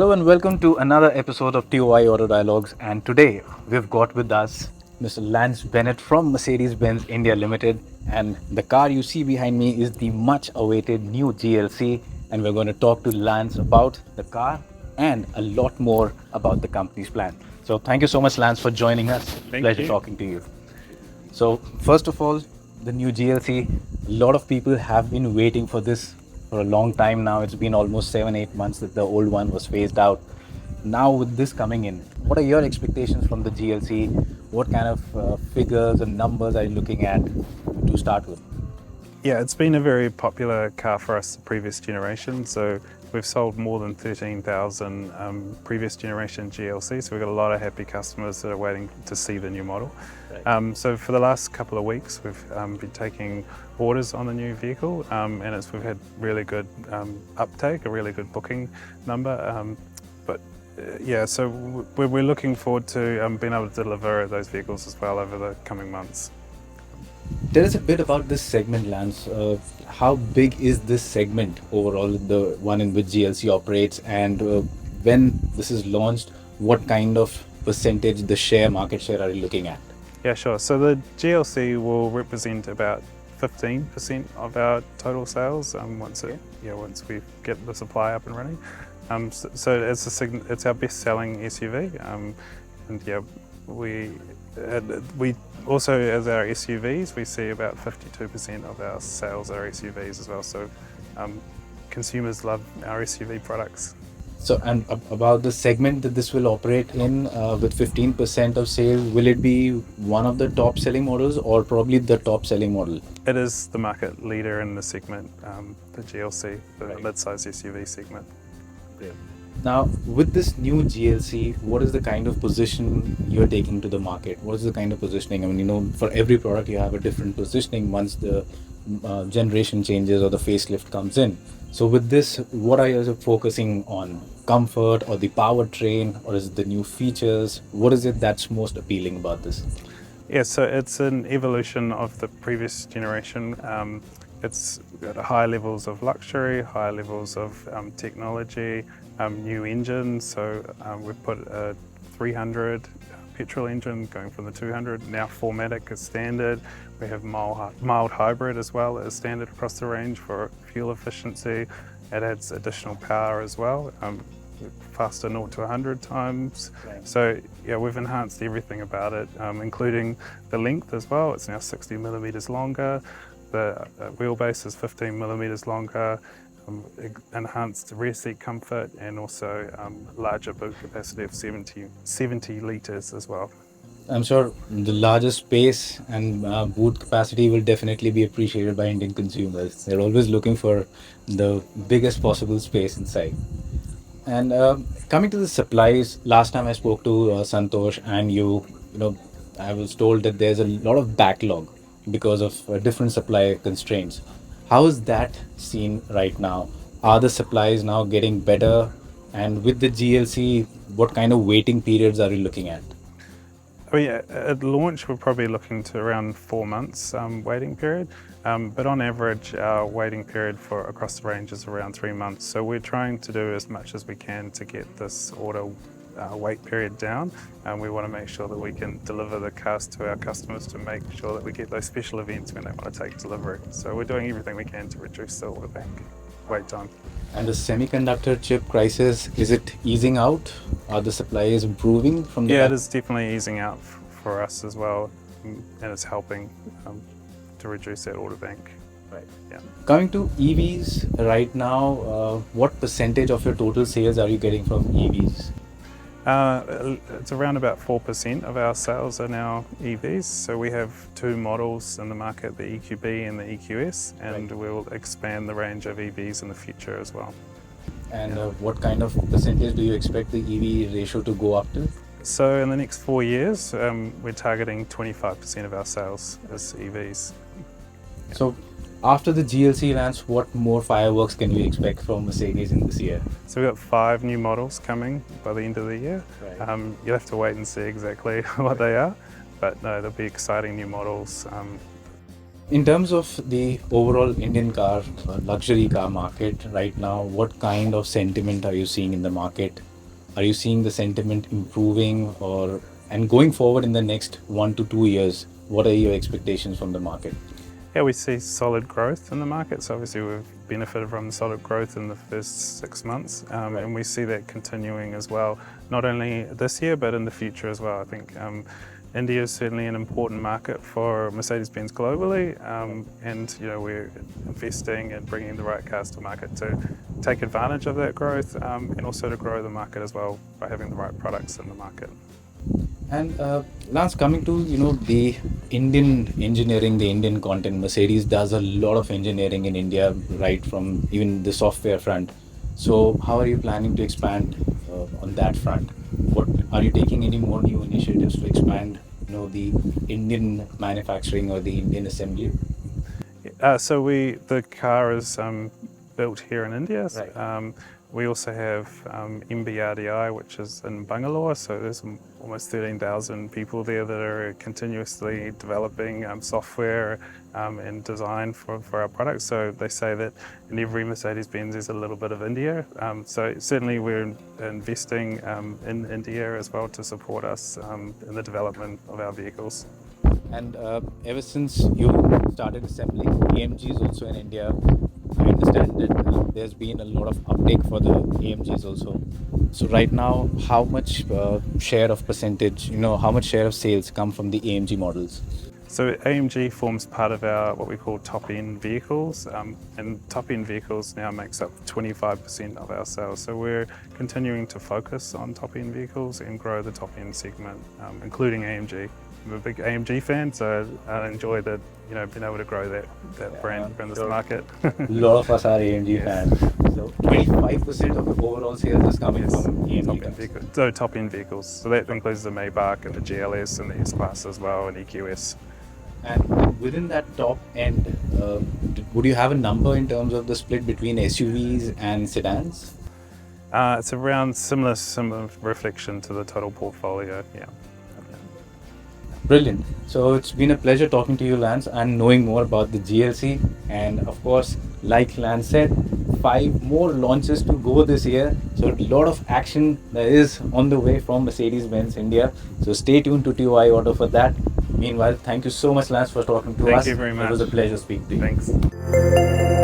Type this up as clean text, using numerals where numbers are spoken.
Hello and welcome to another episode of TOI Auto Dialogues. And today we've got with us Mr. Lance Bennett from Mercedes-Benz India Limited. And the car you see behind me is the much awaited new GLC. And we're going to talk to Lance about the car and a lot more about the company's plan. So thank you so much, Lance, for joining us. Pleasure you. talking to you. So, first of all, the new GLC, a lot of people have been waiting for this for a long time now. It's been almost 7-8 months that the old one was phased out. Now, with this coming in, what are your expectations from the GLC? What kind of figures and numbers are you looking at to start with? Yeah, it's been a very popular car for us the previous generation. So we've sold more than 13,000 previous generation GLC. So we've got a lot of happy customers that are waiting to see the new model. Right. So for the last couple of weeks, we've been taking orders on the new vehicle, and we've had really good uptake, a really good booking number. So we're looking forward to being able to deliver those vehicles as well over the coming months. Tell us a bit about this segment, Lance. How big is this segment overall, the one in which GLC operates, and when this is launched, what kind of percentage, market share, are you looking at? Yeah, sure. So the GLC will represent about 15% of our total sales once we get the supply up and running. So it's our best-selling SUV, and yeah, we also, as our SUVs, we see about 52% of our sales are SUVs as well. So consumers love our SUV products. So, and about the segment that this will operate in, with 15% of sales, will it be one of the top selling models or probably the top selling model? It is the market leader in the segment, the GLC, the Right. mid-size SUV segment. Now, with this new GLC, what is the kind of position you're taking to the market? What is the kind of positioning? I mean, for every product, you have a different positioning once the generation changes or the facelift comes in. So, with this, what are you focusing on? Comfort or the powertrain, or is it the new features? What is it that's most appealing about this? Yeah, so it's an evolution of the previous generation. It's got high levels of luxury, high levels of technology, new engines. So we've put a 300 petrol engine going from the 200. Now 4MATIC is standard. We have mild hybrid as well as standard across the range for fuel efficiency. It adds additional power as well. Faster 0 to 100 times. Right. So yeah, we've enhanced everything about it, including the length as well. It's now 60 millimeters longer. The wheelbase is 15 millimeters longer. Enhanced rear seat comfort, and also larger boot capacity of 70 liters as well. I'm sure the larger space and boot capacity will definitely be appreciated by Indian consumers. They're always looking for the biggest possible space inside. And coming to the supplies, last time I spoke to Santosh and I was told that there's a lot of backlog because of different supply constraints. How is that seen right now? Are the supplies now getting better? And with the GLC, what kind of waiting periods are you looking at? At launch, we're probably looking to around 4 months waiting period, but on average, our waiting period for across the range is around 3 months. So we're trying to do as much as we can to get this order wait period down, and we want to make sure that we can deliver the cars to our customers to make sure that we get those special events when they want to take delivery. So we're doing everything we can to reduce the order bank wait time. And the semiconductor chip crisis, is it easing out? Are the supplies improving from the Yeah, it back? is definitely easing out for us as well, and it's helping to reduce that order bank. Right. Yeah. Coming to EVs right now, what percentage of your total sales are you getting from EVs? It's around about 4% of our sales are now EVs. So we have two models in the market, the EQB and the EQS, and we'll expand the range of EVs in the future as well. And what kind of percentage do you expect the EV ratio to go up to? So in the next 4 years, we're targeting 25% of our sales as EVs. So after the GLC, Lance, what more fireworks can we expect from Mercedes in this year? So we've got 5 new models coming by the end of the year. Right. You'll have to wait and see exactly what they are, but no, there'll be exciting new models. In terms of the overall Indian car, luxury car market right now, what kind of sentiment are you seeing in the market? Are you seeing the sentiment improving, or and going forward in the next 1 to 2 years? What are your expectations from the market? Yeah, we see solid growth in the market. So obviously we've benefited from the solid growth in the first 6 months, Right. and we see that continuing as well, not only this year but in the future as well. I think India is certainly an important market for Mercedes-Benz globally, and we're investing and bringing the right cars to market to take advantage of that growth, and also to grow the market as well by having the right products in the market. And Lance, coming to the Indian engineering, the Indian content, Mercedes does a lot of engineering in India, right from even the software front. So how are you planning to expand on that front? What are you taking any more new initiatives to expand, the Indian manufacturing or the Indian assembly? The car is built here in India. Right. We also have MBRDI, which is in Bangalore. So there's almost 13,000 people there that are continuously developing software and design for our products. So they say that in every Mercedes-Benz there's a little bit of India. So certainly we're investing in India as well to support us in the development of our vehicles. And ever since you started assembling AMGs also in India, I understand that there's been a lot of uptake for the AMGs also. So right now, how much share of percentage, how much share of sales come from the AMG models? So AMG forms part of our what we call top-end vehicles, and top-end vehicles now makes up 25% of our sales. So we're continuing to focus on top-end vehicles and grow the top-end segment, including AMG. I'm a big AMG fan, so I enjoy that, being able to grow that brand in this market. A lot of us are AMG fans. So 25% of the overall sales is coming from AMG top-end cars. vehicles. So top-end vehicles. So that includes the Maybach and the GLS and the S-Class as well, and EQS. And within that top end, would you have a number in terms of the split between SUVs and sedans? It's around similar reflection to the total portfolio. Yeah. Brilliant. So it's been a pleasure talking to you, Lance, and knowing more about the GLC. And of course, like Lance said, 5 more launches to go this year. So a lot of action that is on the way from Mercedes-Benz India. So stay tuned to TOI Auto for that. Meanwhile, thank you so much, Lance, for talking to us. Thank you very much. It was a pleasure speaking to you. Thanks.